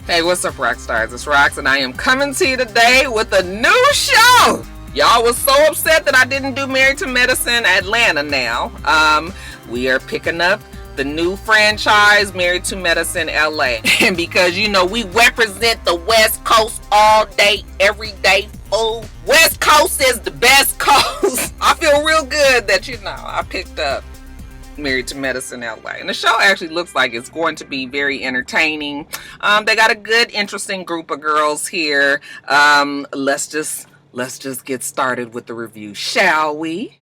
Hey, what's up, rock stars? It's Rox, and I am coming to you today with a new show. Y'all was so upset that I didn't do Married to Medicine Atlanta now. We are picking up the new franchise, Married to Medicine LA. And because, you know, we represent the West Coast all day, every day, fool. West Coast is the best coast. I feel real good that, you know, I picked up Married to Medicine LA, and the show actually looks like it's going to be very entertaining. They got a good, interesting group of girls here. Let's just get started with the review, shall we?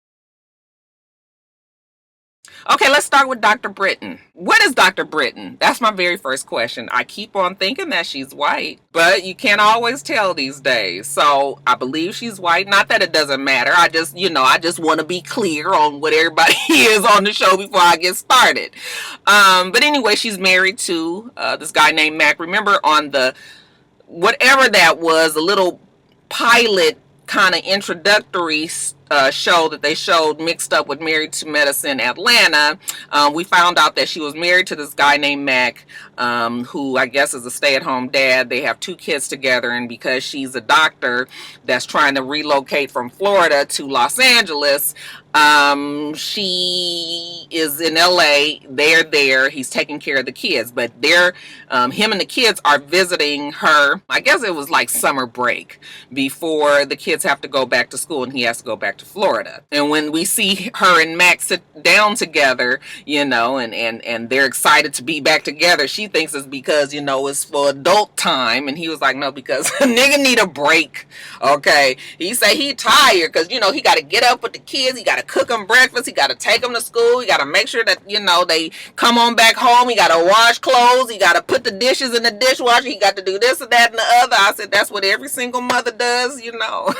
Okay, let's start with Dr. Britton. What is Dr. Britton? That's my very first question. I keep on thinking that she's white, but you can't always tell these days. So I believe she's white. Not that it doesn't matter. I just want to be clear on what everybody is on the show before I get started. But anyway, she's married to this guy named Mac. Remember on the, whatever that was, a little pilot kind of introductory show that they showed mixed up with Married to Medicine Atlanta, we found out that she was married to this guy named Mac, who I guess is a stay-at-home dad. They have 2 kids together, and because she's a doctor that's trying to relocate from Florida to Los Angeles, she is in LA. They're there. He's taking care of the kids, but him and the kids are visiting her. I guess it was like summer break before the kids have to go back to school, and he has to go back to Florida. And when we see her and Max sit down together, you know, and they're excited to be back together, she thinks it's because, you know, it's for adult time. And he was like, no, because a nigga need a break. Okay. He say he tired because, you know, he got to get up with the kids. He got to cook them breakfast. He got to take them to school. He got to make sure that, you know, they come on back home. He got to wash clothes. He got to put the dishes in the dishwasher. He got to do this and that and the other. I said, that's what every single mother does, you know,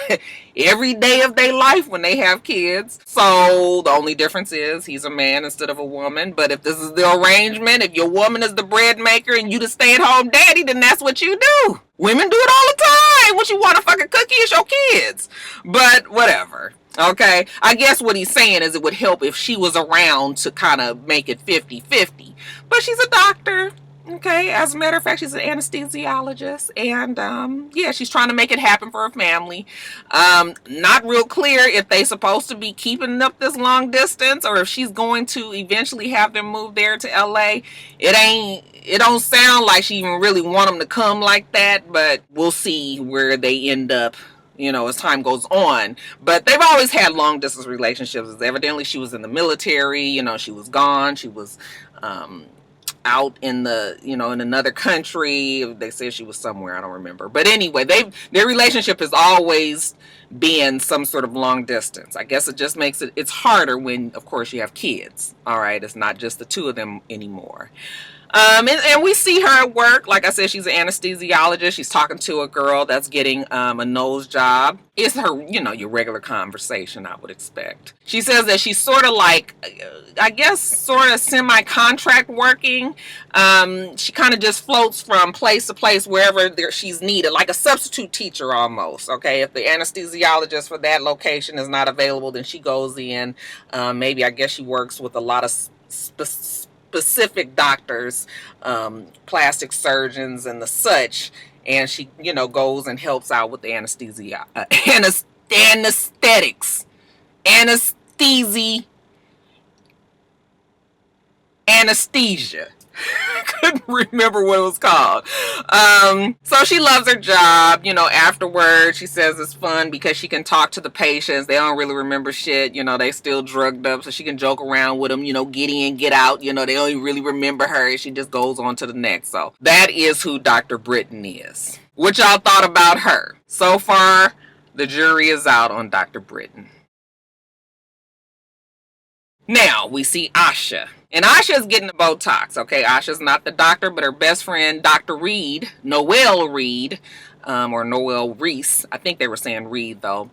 every day of their life when they have kids. So the only difference is he's a man instead of a woman. But if this is the arrangement, if your woman is the bread maker and you the stay-at-home daddy, then that's what you do. Women do it all the time. What you want, a fucking cookie? It's your kids. But whatever. Okay, I guess what he's saying is it would help if she was around to kind of make it 50-50. But she's a doctor. Okay, as a matter of fact, she's an anesthesiologist, and yeah, she's trying to make it happen for her family. Not real clear if they supposed to be keeping up this long distance or if she's going to eventually have them move there to LA. It don't sound like she even really want them to come like that, but we'll see where they end up, you know, as time goes on. But they've always had long distance relationships. Evidently she was in the military, you know, she was gone, she was out in the, you know, in another country. They said she was somewhere, I don't remember. But anyway, their relationship has always been some sort of long distance. I guess it just makes it's harder when, of course, you have kids. All right, it's not just the 2 of them anymore. And we see her at work. Like I said, she's an anesthesiologist. She's talking to a girl that's getting a nose job. It's her, you know, your regular conversation, I would expect. She says that she's sort of like, I guess, sort of semi-contract working. She kind of just floats from place to place wherever she's needed, like a substitute teacher almost. Okay, if the anesthesiologist for that location is not available, then she goes in. Maybe, I guess she works with a lot of specific doctors, plastic surgeons and the such, and she, you know, goes and helps out with the anesthesia, anesthesia. Couldn't remember what it was called. So she loves her job. You know, afterwards she says it's fun because she can talk to the patients. They don't really remember shit. You know, they still drugged up, so she can joke around with them, you know, get in, get out. You know, they don't really remember her. She just goes on to the next. So that is who Dr. Britton is. What y'all thought about her? So far, the jury is out on Dr. Britton. Now, we see Asha. And Asha is getting the Botox, okay? Asha's not the doctor, but her best friend, Dr. Reed, Noel Reed, or Noel Reese. I think they were saying Reed, though.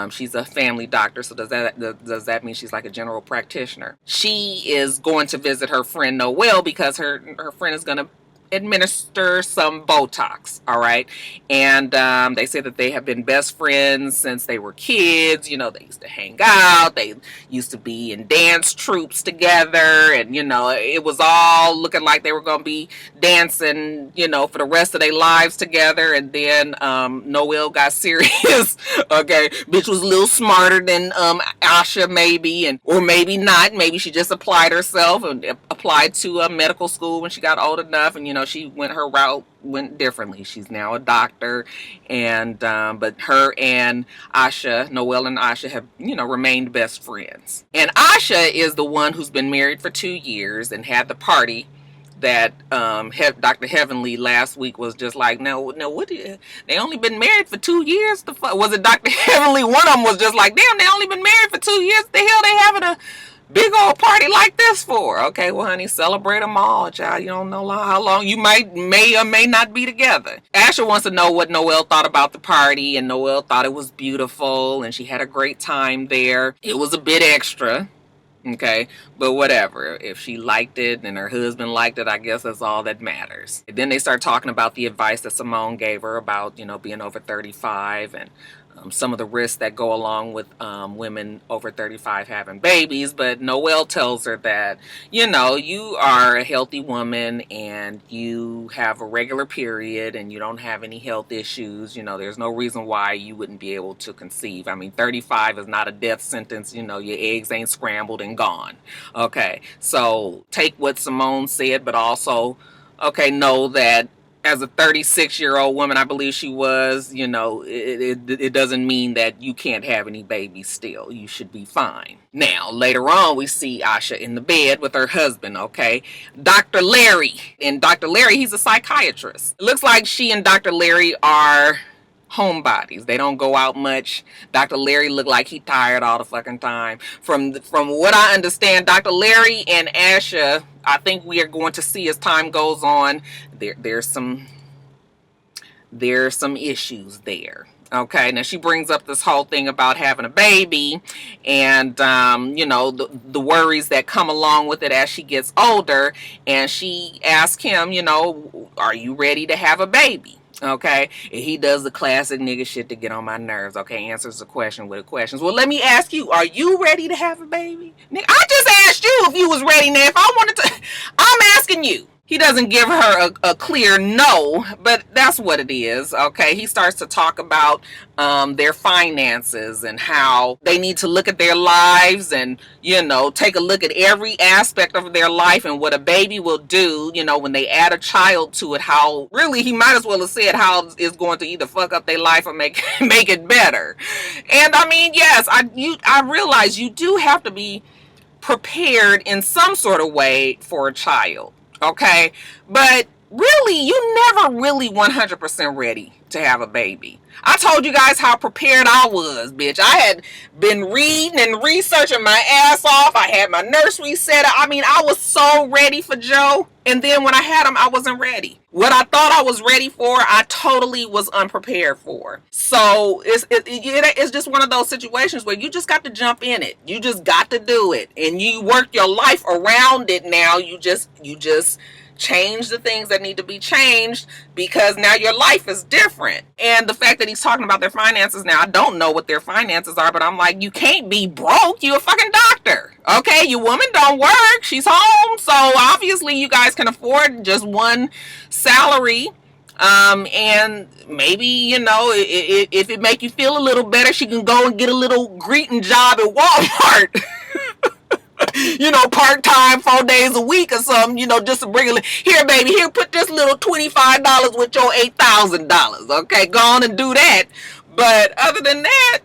She's a family doctor, so does that mean she's like a general practitioner? She is going to visit her friend Noel because her friend is going to administer some Botox. All right. And they say that they have been best friends since they were kids. You know, they used to hang out. They used to be in dance troupes together. And, you know, it was all looking like they were going to be dancing, you know, for the rest of their lives together. And then Noel got serious. Okay. Bitch was a little smarter than Asha, maybe, and or maybe not. Maybe she just applied herself and applied to a medical school when she got old enough. And, you know, she went her route, went differently. She's now a doctor. And but her and Asha, Noel and Asha, have, you know, remained best friends. And Asha is the one who's been married for 2 years and had the party that Dr. Heavenly last week was just like, no, what? They only been married for 2 years. The fuck was it? Dr. Heavenly, one of them was just like, damn, they only been married for 2 years. The hell they having a big old party like this for? Okay, well, honey, celebrate them all, child. You don't know how long you may or may not be together. Asha wants to know what Noel thought about the party, and Noel thought it was beautiful, and she had a great time there. It was a bit extra. Okay, but whatever. If she liked it and her husband liked it, I guess that's all that matters. And then they start talking about the advice that Simone gave her about, you know, being over 35 and some of the risks that go along with women over 35 having babies. But Noel tells her that, you know, you are a healthy woman and you have a regular period and you don't have any health issues. You know, there's no reason why you wouldn't be able to conceive. I mean, 35 is not a death sentence. You know, your eggs ain't scrambled and gone. Okay, so take what Simone said, but also, okay, know that as a 36-year-old woman, I believe she was, you know, it doesn't mean that you can't have any babies still. You should be fine. Now, later on, we see Asha in the bed with her husband, okay? Dr. Larry. And Dr. Larry, he's a psychiatrist. It looks like she and Dr. Larry are homebodies. They don't go out much. Dr. Larry looked like he tired all the fucking time. From what I understand, Dr. Larry and Asha, I think we are going to see as time goes on, there's some issues there. Okay, now she brings up this whole thing about having a baby and, you know, the worries that come along with it as she gets older. And she asks him, you know, are you ready to have a baby? Okay, and he does the classic nigga shit to get on my nerves. Okay, answers the question with a question. Well, let me ask you, are you ready to have a baby? Nigga, I just asked you if you was ready. Now, if I wanted to, I'm asking you. He doesn't give her a clear no, but that's what it is, okay? He starts to talk about their finances and how they need to look at their lives and, you know, take a look at every aspect of their life and what a baby will do, you know, when they add a child to it, how really he might as well have said how it's going to either fuck up their life or make it better. And I mean, yes, I realize you do have to be prepared in some sort of way for a child. Okay, but really, you never really 100% ready to have a baby. I told you guys how prepared I was, bitch. I had been reading and researching my ass off. I had my nursery set up. I mean, I was so ready for Joe. And then when I had him, I wasn't ready. What I thought I was ready for, I totally was unprepared for. So it's just one of those situations where you just got to jump in it. You just got to do it. And you work your life around it now. You just change the things that need to be changed because now your life is different. And the fact that he's talking about their finances now, I don't know what their finances are, but I'm like, you can't be broke. You a fucking doctor. Okay, your woman don't work. She's home. So obviously you guys can afford just one salary. And maybe, you know, if it make you feel a little better, she can go and get a little greeting job at Walmart. You know, part-time, 4 days a week or something, you know, just to bring it. Here, baby, here, put this little $25 with your $8,000. Okay, go on and do that. But other than that,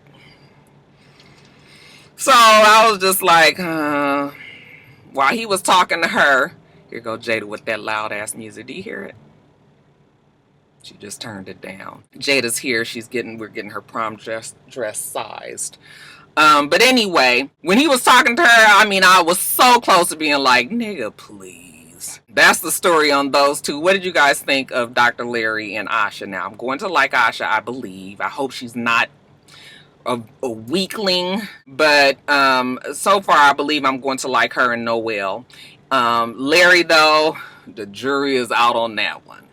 so I was just like, while he was talking to her, here go Jada with that loud ass music. Do you hear it? She just turned it down. Jada's here. We're getting her prom dress sized. But anyway, when he was talking to her, I mean, I was so close to being like, nigga, please. That's the story on those two. What did you guys think of Dr. Larry and Asha? Now, I'm going to like Asha, I believe. I hope she's not a weakling. But so far, I believe I'm going to like her and Noel. Larry, though, The jury is out on that one.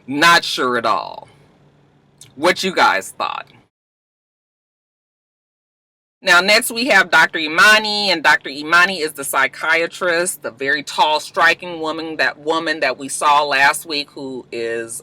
Not sure at all. What you guys thought? Now, next we have Dr. Imani, and Dr. Imani is the psychiatrist, the very tall, striking woman that we saw last week, who is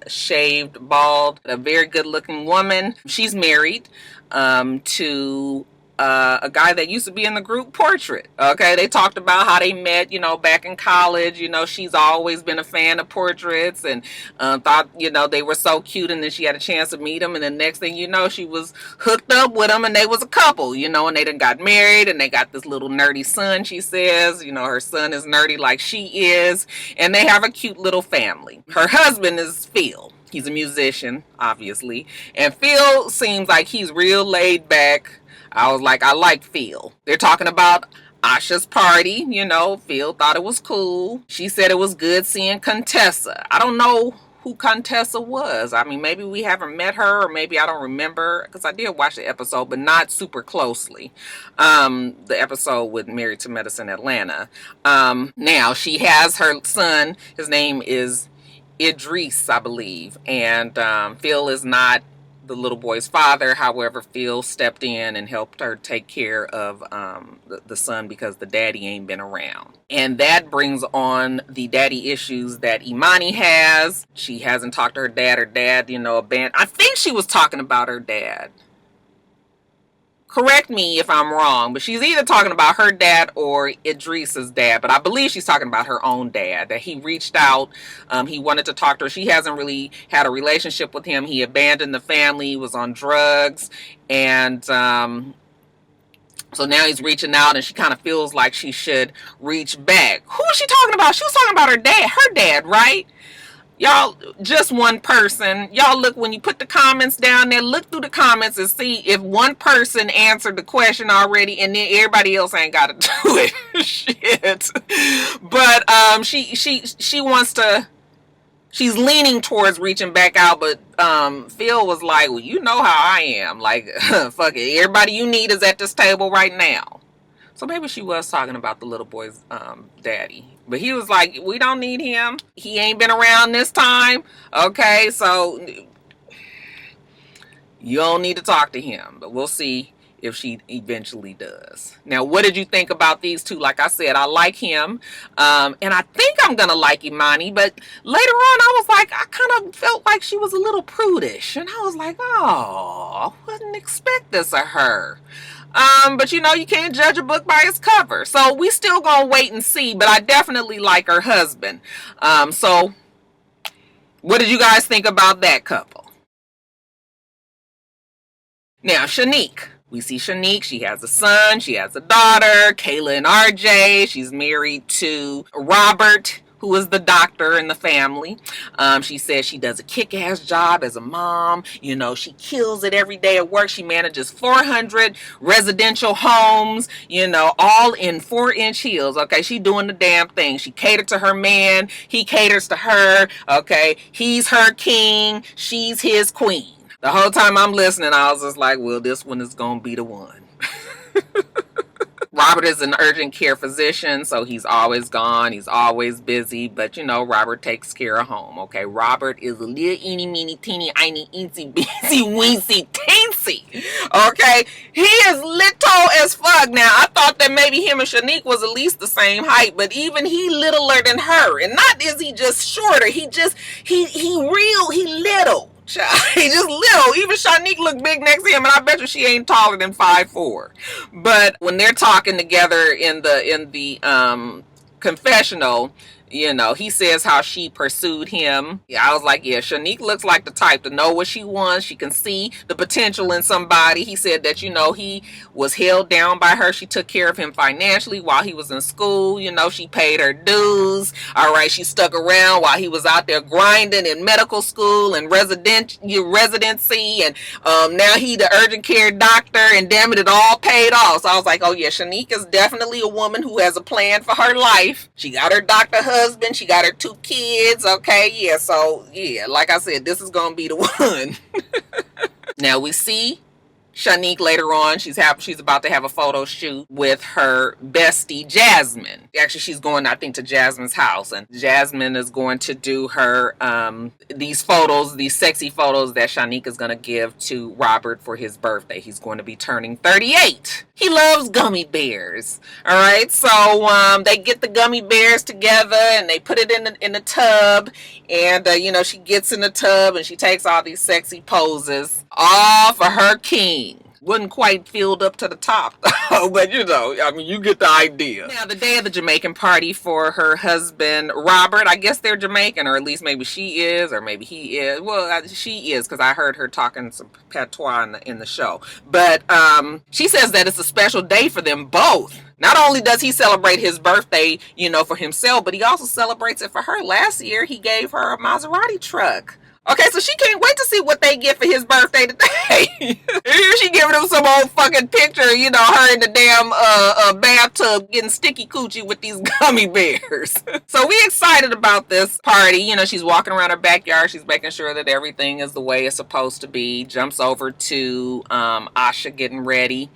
shaved, bald, a very good-looking woman. She's married to a guy that used to be in the group Portrait. Okay, they talked about how they met, back in college. She's always been a fan of Portraits, and thought, they were so cute, and then she had a chance to meet him, and the next thing you know, she was hooked up with him, and they was a couple, and they done got married, and they got this little nerdy son, she says. Her son is nerdy like she is, and they have a cute little family. Her husband is Phil. He's a musician, obviously, and Phil seems like he's real laid back. I was like, I like Phil. They're talking about Asha's party. Phil thought it was cool. She said it was good seeing Contessa. I don't know who Contessa was. I mean, maybe we haven't met her, or maybe I don't remember, because I did watch the episode, but not super closely. The episode with Married to Medicine Atlanta. Now, she has her son. His name is Idris, I believe. And Phil is not the little boy's father. However, Phil stepped in and helped her take care of the son, because the daddy ain't been around. And that brings on the daddy issues that Imani has. She hasn't talked to her dad. Her dad, abandoned. I think she was talking about her dad. Correct me if I'm wrong, but she's either talking about her dad or Idris's dad. But I believe she's talking about her own dad, that he reached out. He wanted to talk to her. She hasn't really had a relationship with him. He abandoned the family, was on drugs. And so now he's reaching out, and she kind of feels like she should reach back. Who is she talking about? She was talking about her dad, right? Y'all, just one person. Y'all look, when you put the comments down there, look through the comments and see if one person answered the question already, and then everybody else ain't got to do it. Shit. But she wants to, she's leaning towards reaching back out, but Phil was like, well, you know how I am. Like, fuck it. Everybody you need is at this table right now. So maybe she was talking about the little boy's daddy. But he was like, we don't need him. He ain't been around this time. Okay, so you don't need to talk to him. But we'll see if she eventually does. Now, what did you think about these two? Like I said, I like him. And I think I'm going to like Imani. But later on, I was like, I kind of felt like she was a little prudish. And I was like, oh, I wouldn't expect this of her. But you can't judge a book by its cover. So we still gonna wait and see, but I definitely like her husband. So what did you guys think about that couple? Now, Shanique. We see Shanique. She has a son. She has a daughter, Kayla and RJ. She's married to Robert, who is the doctor in the family. She says she does a kick-ass job as a mom. She kills it every day at work. She manages 400 residential homes, all in 4-inch heels. Okay, she doing the damn thing. She catered to her man. He caters to her. Okay, he's her king. She's his queen. The whole time I'm listening, I was just like, well, this one is going to be the one. Robert is an urgent care physician, so he's always gone. He's always busy, but Robert takes care of home. Okay, Robert is a little eeny, meeny, teeny, tiny, eensy, beensy, weensy, teensy. Okay, he is little as fuck. Now, I thought that maybe him and Shanique was at least the same height, but even he littler than her. And not is he just shorter, he little. He just little. Even Shanique looked big next to him, and I bet you she ain't taller than 5'4". But when they're talking together in the confessional, he says how she pursued him. Yeah, I was like, yeah, Shanique looks like the type to know what she wants. She can see the potential in somebody. He said that, he was held down by her. She took care of him financially while he was in school. She paid her dues. All right, she stuck around while he was out there grinding in medical school and residency. And now he the urgent care doctor, and damn it all paid off. So I was like, oh yeah, Shanique is definitely a woman who has a plan for her life. She got her doctor husband, she got her 2 kids. Okay, yeah, so yeah, like I said, this is gonna be the one. Now we see Shanique later on, she's about to have a photo shoot with her bestie Jasmine. Actually, she's going, I think, to Jasmine's house, and Jasmine is going to do her these photos, these sexy photos that Shanique is going to give to Robert for his birthday. He's going to be turning 38. He loves gummy bears. All right, so they get the gummy bears together and they put it in the tub, and you know, she gets in the tub and she takes all these sexy poses, all for her king. Wasn't quite filled up to the top, but you know, I mean, you get the idea. Now, the day of the Jamaican party for her husband, Robert, I guess they're Jamaican, or at least maybe she is, or maybe he is. Well, she is, because I heard her talking some patois in the show. But she says that it's a special day for them both. Not only does he celebrate his birthday, you know, for himself, but he also celebrates it for her. Last year, he gave her a Maserati truck. Okay, so she can't wait to see what they get for his birthday today. Here she giving him some old fucking picture, you know, her in the damn bathtub getting sticky coochie with these gummy bears. So we excited about this party. You know, she's walking around her backyard. She's making sure that everything is the way it's supposed to be. Jumps over to Asha getting ready.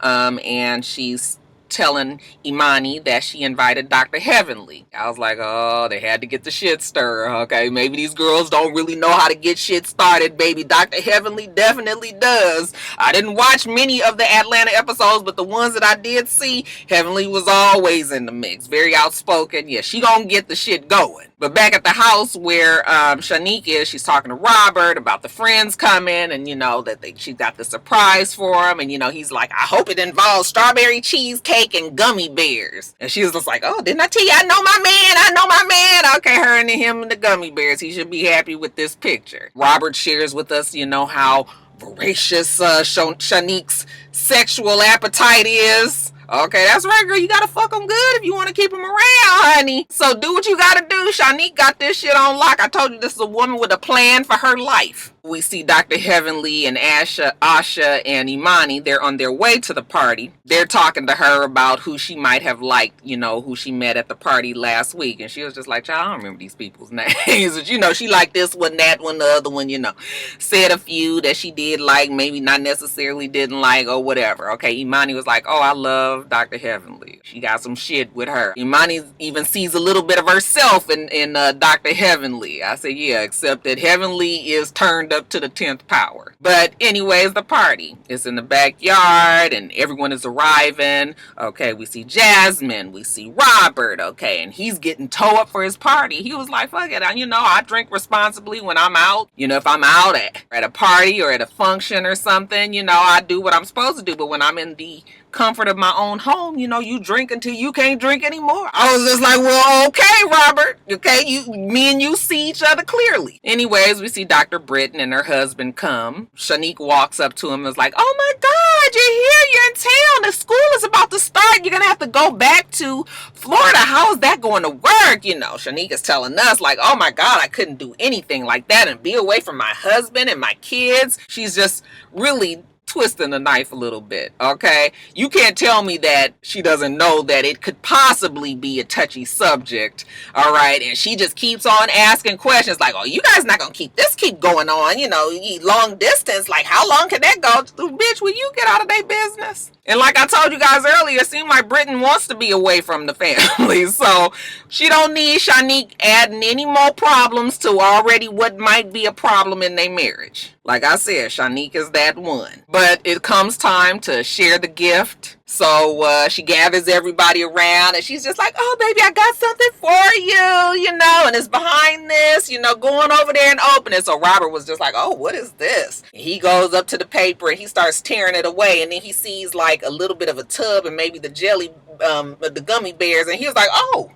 And she's telling Imani that she invited Dr. Heavenly. I was like, oh, they had to get the shit stirred. Okay, maybe these girls don't really know how to get shit started, baby. Dr. Heavenly definitely does. I didn't watch many of the Atlanta episodes, but the ones that I did see, Heavenly was always in the mix. Very outspoken. Yeah, she gonna get the shit going. But back at the house where Shanique is, she's talking to Robert about the friends coming, and you know that she got the surprise for him, and you know he's like, I hope it involves strawberry cheesecake and gummy bears. And she was just like, oh, didn't I tell you I know my man? I know my man. Okay, her and him and the gummy bears. He should be happy with this picture. Robert shares with us, you know, how voracious Shanique's sexual appetite is. Okay, that's right, girl. You gotta fuck them good if you want to keep them around, honey. So do what you gotta do. Shanique got this shit on lock. I told you this is a woman with a plan for her life. We see Dr. Heavenly and Asha and Imani. They're on their way to the party. They're talking to her about who she might have liked, you know, who she met at the party last week. And she was just like, child, I don't remember these people's names. But, you know, she liked this one, that one, the other one, you know. Said a few that she did like, maybe not necessarily didn't like, or whatever. Okay, Imani was like, oh, I love Dr. Heavenly. She got some shit with her. Imani even sees a little bit of herself in Dr. Heavenly. I said, yeah, except that Heavenly is turned up to the 10th power. But anyways, the party is in the backyard and everyone is arriving. Okay, we see Jasmine, we see Robert, okay, and he's getting toe up for his party. He was like, fuck it, you know, I drink responsibly when I'm out. You know, if I'm out at a party or at a function or something, you know, I do what I'm supposed to do. But when I'm in the comfort of my own home, you know, you drink until you can't drink anymore. I was just like, well, okay, Robert. Okay, me and you see each other clearly. Anyways, we see Dr. Britton and her husband come. Shanique walks up to him and is like, oh my God, you're here, you're in town. The school is about to start. You're going to have to go back to Florida. How is that going to work? You know, Shanique is telling us like, oh my God, I couldn't do anything like that and be away from my husband and my kids. She's just really twisting the knife a little bit, okay? You can't tell me that she doesn't know that it could possibly be a touchy subject, all right? And she just keeps on asking questions like, oh, you guys not gonna keep going on, you know, long distance, like how long can that go? Bitch, will you get out of their business? And like I told you guys earlier, it seems like Britton wants to be away from the family. So she don't need Shanique adding any more problems to already what might be a problem in their marriage. Like I said, Shanique is that one. But it comes time to share the gift. So she gathers everybody around and she's just like, oh, baby, I got something for you, you know, and it's behind this, you know, going over there and open it. So Robert was just like, oh, what is this? And he goes up to the paper and he starts tearing it away. And then he sees like a little bit of a tub and maybe the the gummy bears. And he was like, oh.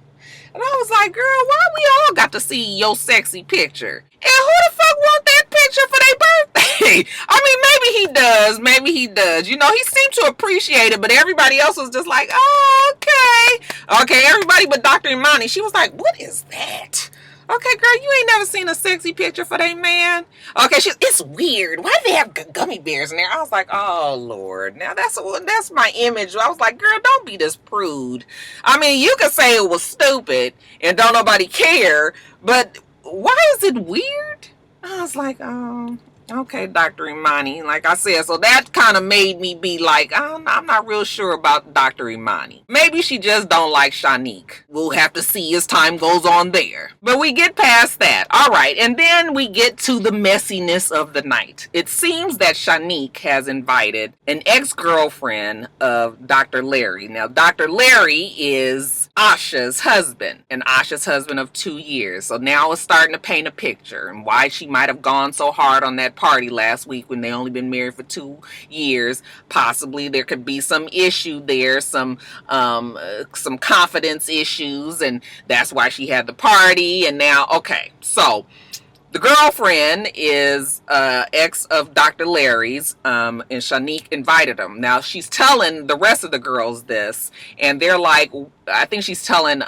And I was like, girl, why we all got to see your sexy picture? And who the fuck want that picture for their birthday? I mean, maybe he does. Maybe he does. You know, he seemed to appreciate it, but everybody else was just like, oh, okay. Okay, everybody but Dr. Imani, she was like, what is that? Okay, girl, you ain't never seen a sexy picture for that man? Okay, it's weird. Why do they have gummy bears in there? I was like, oh, Lord. Now, that's my image. I was like, girl, don't be this prude. I mean, you could say it was stupid and don't nobody care, but why is it weird? I was like, oh, Okay, Dr. Imani, like I said, so that kind of made me be like, I'm not real sure about Dr. Imani. Maybe she just don't like Shanique. We'll have to see as time goes on there. But we get past that. All right, and then we get to the messiness of the night. It seems that Shanique has invited an ex-girlfriend of Dr. Larry. Now, Dr. Larry is Asha's husband, and Asha's husband of 2 years. So now it's starting to paint a picture and why she might have gone so hard on that party last week when they only been married for 2 years. Possibly there could be some issue there, some confidence issues, and that's why she had the party. And now, okay, so the girlfriend is ex of Dr. Larry's, and Shanique invited him. Now she's telling the rest of the girls this, and they're like, I think she's telling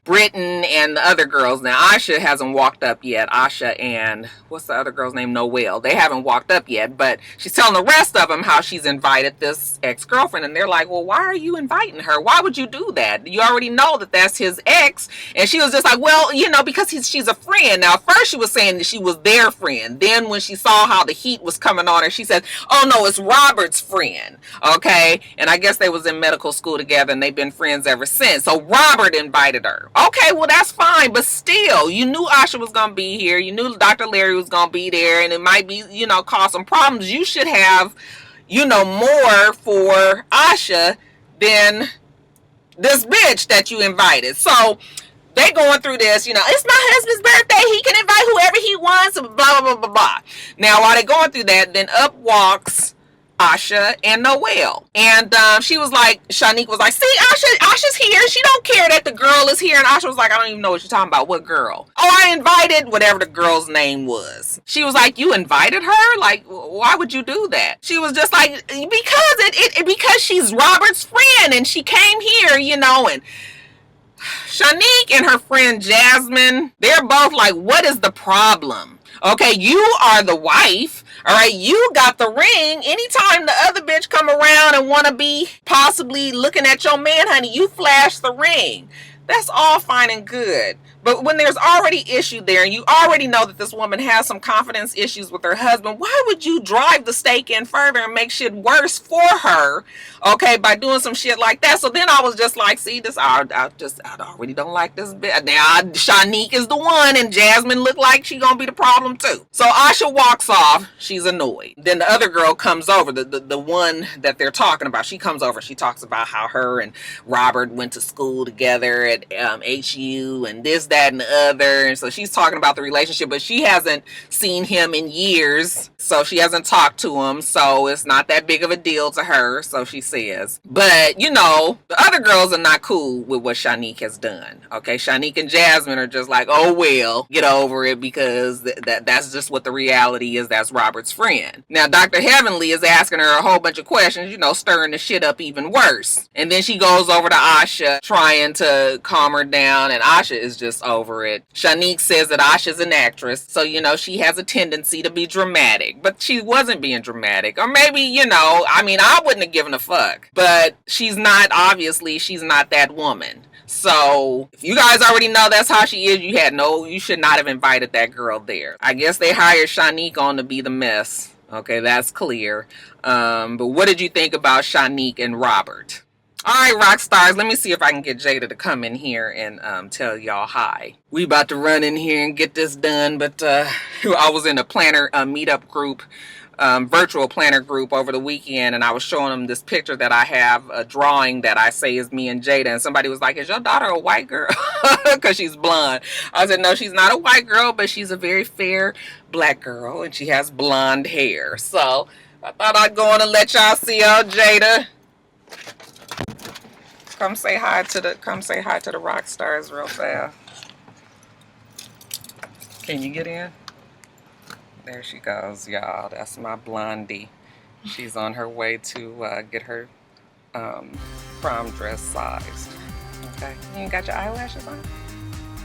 Britton and the other girls. Now Asha hasn't walked up yet. Asha and what's the other girl's name? Noel. They haven't walked up yet, but she's telling the rest of them how she's invited this ex-girlfriend, and they're like, well, why are you inviting her? Why would you do that? You already know that that's his ex. And she was just like, well, you know, because she's a friend. Now first she was saying that she was their friend. Then when she saw how the heat was coming on her, she said, oh no, it's Robert's friend. Okay. And I guess they was in medical school together and they've been friends ever since. So Robert invited her. Okay, well that's fine. But still, you knew Asha was going to be here. You knew Dr. Larry was going to be there, and it might be, you know, cause some problems. You should have, you know, more for Asha than this bitch that you invited. So they going through this, you know, it's my husband's birthday, he can invite whoever he wants, blah, blah, blah, blah, blah. Now, while they going through that, then up walks Asha and Noel. And she was like, Shanique was like, see, Asha's here. She don't care that the girl is here. And Asha was like, I don't even know what you're talking about. What girl? Oh, I invited whatever the girl's name was. She was like, you invited her? Like, why would you do that? She was just like, because she's Robert's friend and she came here, you know. And Shanique and her friend Jasmine, they're both like, what is the problem? Okay, you are the wife. All right, you got the ring. Anytime the other bitch come around and want to be possibly looking at your man, honey, you flash the ring. That's all fine and good. But when there's already issue there, and you already know that this woman has some confidence issues with her husband, why would you drive the stake in further and make shit worse for her, okay, by doing some shit like that? So then I was just like, see, this, I already don't like this bit. Now, Shanique is the one, and Jasmine looked like she gonna be the problem too. So Asha walks off. She's annoyed. Then the other girl comes over, the one that they're talking about. She comes over. She talks about how her and Robert went to school together at HU and this, that, and the other. And so she's talking about the relationship, but she hasn't seen him in years, so she hasn't talked to him, so it's not that big of a deal to her, so she says. But you know, the other girls are not cool with what Shanique has done. Okay, Shanique and Jasmine are just like, oh well, get over it, because that's just what the reality is. That's Robert's friend. Now Dr. Heavenly is asking her a whole bunch of questions, you know, stirring the shit up even worse. And then she goes over to Asha, trying to calm her down, and Asha is just over it. Shanique says that Asha's an actress, so you know, she has a tendency to be dramatic, but she wasn't being dramatic. Or maybe, you know, I mean, I wouldn't have given a fuck, but she's not, obviously she's not that woman. So if you guys already know that's how she is, you should not have invited that girl there. I guess they hired Shanique on to be the mess. Okay, that's clear. But what did you think about Shanique and Robert? All right, rock stars, let me see if I can get Jada to come in here and tell y'all hi. We about to run in here and get this done, but I was in a planner meetup group, virtual planner group over the weekend, and I was showing them this picture that I have, a drawing that I say is me and Jada, and somebody was like, is your daughter a white girl? Because she's blonde. I said, no, she's not a white girl, but she's a very fair black girl, and she has blonde hair. So I thought I'd go on and let y'all see y'all, Jada. Come say hi to the rock stars real fast. Can you get in? There she goes, y'all. That's my blondie. She's on her way to get her prom dress sized. Okay. You ain't got your eyelashes on?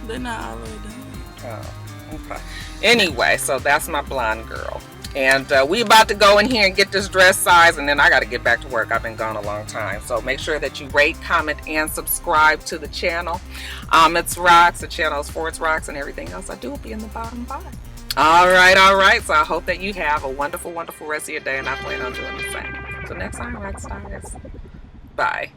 They're not all the way done. Oh, okay. Anyway, so that's my blonde girl. And we about to go in here and get this dress size, and then I got to get back to work. I've been gone a long time. So make sure that you rate, comment, and subscribe to the channel. It's Rocks. The channel is for It's Rocks, and everything else I do will be in the bottom bar. All right, all right. So I hope that you have a wonderful, wonderful rest of your day, and I plan on doing the same. Till next time, rock stars. Bye.